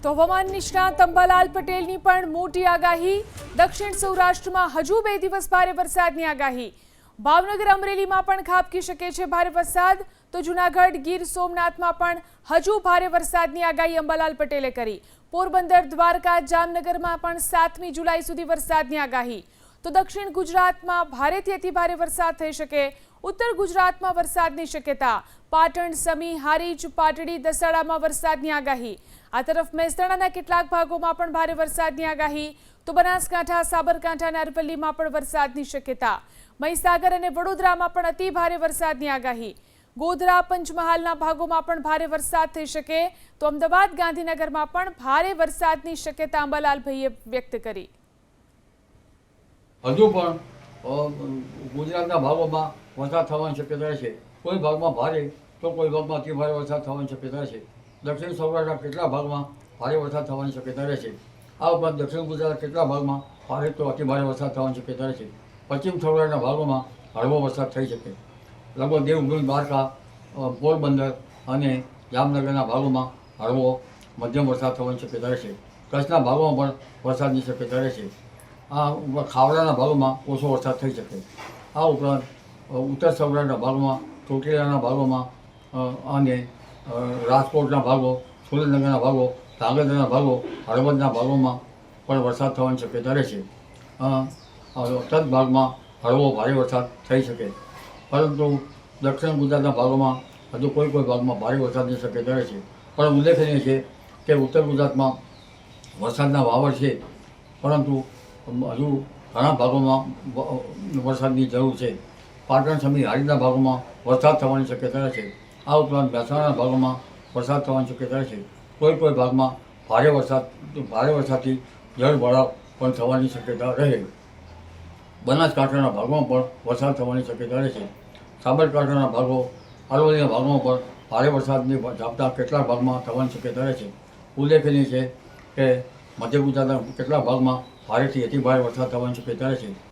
તો હવામાન નિષ્ણાત અંબાલાલ પટેલની પણ મોટી આગાહી। દક્ષિણ સૌરાષ્ટ્રમાં હજુ 2 દિવસ ભારે વરસાદની આગાહી। ભાવનગર અમરેલીમાં પણ ખાબકી શકે છે ભારે વરસાદ। તો જૂનાગઢ ગીર સોમનાથમાં પણ હજુ ભારે વરસાદની આગાહી અંબાલાલ પટેલે કરી। પોરબંદર દ્વારકા જામનગરમાં પણ 7મી જુલાઈ સુધી વરસાદની આગાહી। તો દક્ષિણ ગુજરાતમાં ભારેથી અતિ ભારે વરસાદ થઈ શકે। ઉત્તર ગુજરાતમાં વરસાદની શક્યતા। પાટણ સમી હારીજ પાટડી દસાડામાં વરસાદની આગાહી। આ તરફ મહેસાણાના કેટલાક ભાગોમાં પણ ભારે વરસાદની આગાહી। તો બનાસકાંઠા સાબરકાંઠા અને અરવલ્લીમાં પણ વરસાદની શક્યતા। મહીસાગર અને વડોદરામાં પણ અતિ ભારે વરસાદની આગાહી। ગોધરા પંચમહાલના ભાગોમાં પણ ભારે વરસાદ થઈ શકે। તો અમદાવાદ ગાંધીનગરમાં પણ ભારે વરસાદની શક્યતા અંબાલાલભાઈએ વ્યક્ત કરી। હજુ પણ ગુજરાતના ભાગોમાં વરસાદ થવાની શક્યતા છે। કોઈ ભાગમાં ભારે તો કોઈ ભાગમાં અતિ ભારે વરસાદ થવાની શક્યતા છે। દક્ષિણ સૌરાષ્ટ્રના કેટલા ભાગમાં ભારે વરસાદ થવાની શક્યતા રહેશે। આ ઉપરાંત દક્ષિણ ગુજરાતના કેટલા ભાગમાં ભારે તો અતિ ભારે વરસાદ થવાની શક્યતા રહેશે। પશ્ચિમ સૌરાષ્ટ્રના ભાગોમાં હળવો વરસાદ થઈ શકે। લગભગ દેવભૂમિ દ્વારકા પોરબંદર અને જામનગરના ભાગોમાં હળવો મધ્યમ વરસાદ થવાની શક્યતા રહેશે। કચ્છના ભાગોમાં પણ વરસાદની શક્યતા રહેશે। આ ખાવડાના ભાગોમાં ઓછો વરસાદ થઈ શકે। આ ઉપરાંત ઉત્તર સૌરાષ્ટ્રના ભાગોમાં ચોટીલાના ભાગોમાં અને રાજકોટના ભાગો સુરેન્દ્રનગરના ભાગો ધાંગધ્રાના ભાગો હળવદના ભાગોમાં પણ વરસાદ થવાની શક્યતા રહેશે। તદ ભાગમાં હળવો ભારે વરસાદ થઈ શકે। પરંતુ દક્ષિણ ગુજરાતના ભાગોમાં હજુ કોઈ ભાગમાં ભારે વરસાદની શક્યતા રહેશે। પણ ઉલ્લેખનીય છે કે ઉત્તર ગુજરાતમાં વરસાદના વાવર છે, પરંતુ હજુ ઘણા ભાગોમાં વરસાદની જરૂર છે। પાટણ સમી હારીજના ભાગોમાં વરસાદ થવાની શક્યતા રહેશે। આ ઉપરાંત મહેસાણાના ભાગોમાં વરસાદ થવાની શક્યતા રહેશે। કોઈ ભાગમાં ભારે વરસાદથી જળભરાવ પણ થવાની શક્યતા રહે। બનાસકાંઠાના ભાગોમાં પણ વરસાદ થવાની શક્યતા રહેશે। સાબરકાંઠાના ભાગો અરવલ્લીના ભાગોમાં પણ ભારે વરસાદની ઝાપટા કેટલાક ભાગમાં થવાની શક્યતા રહેશે। ઉલ્લેખનીય છે કે મધ્ય ગુજરાતના કેટલાક ભાગમાં ભારેથી અતિ ભારે વરસાદ થવાની શક્યતા રહેશે।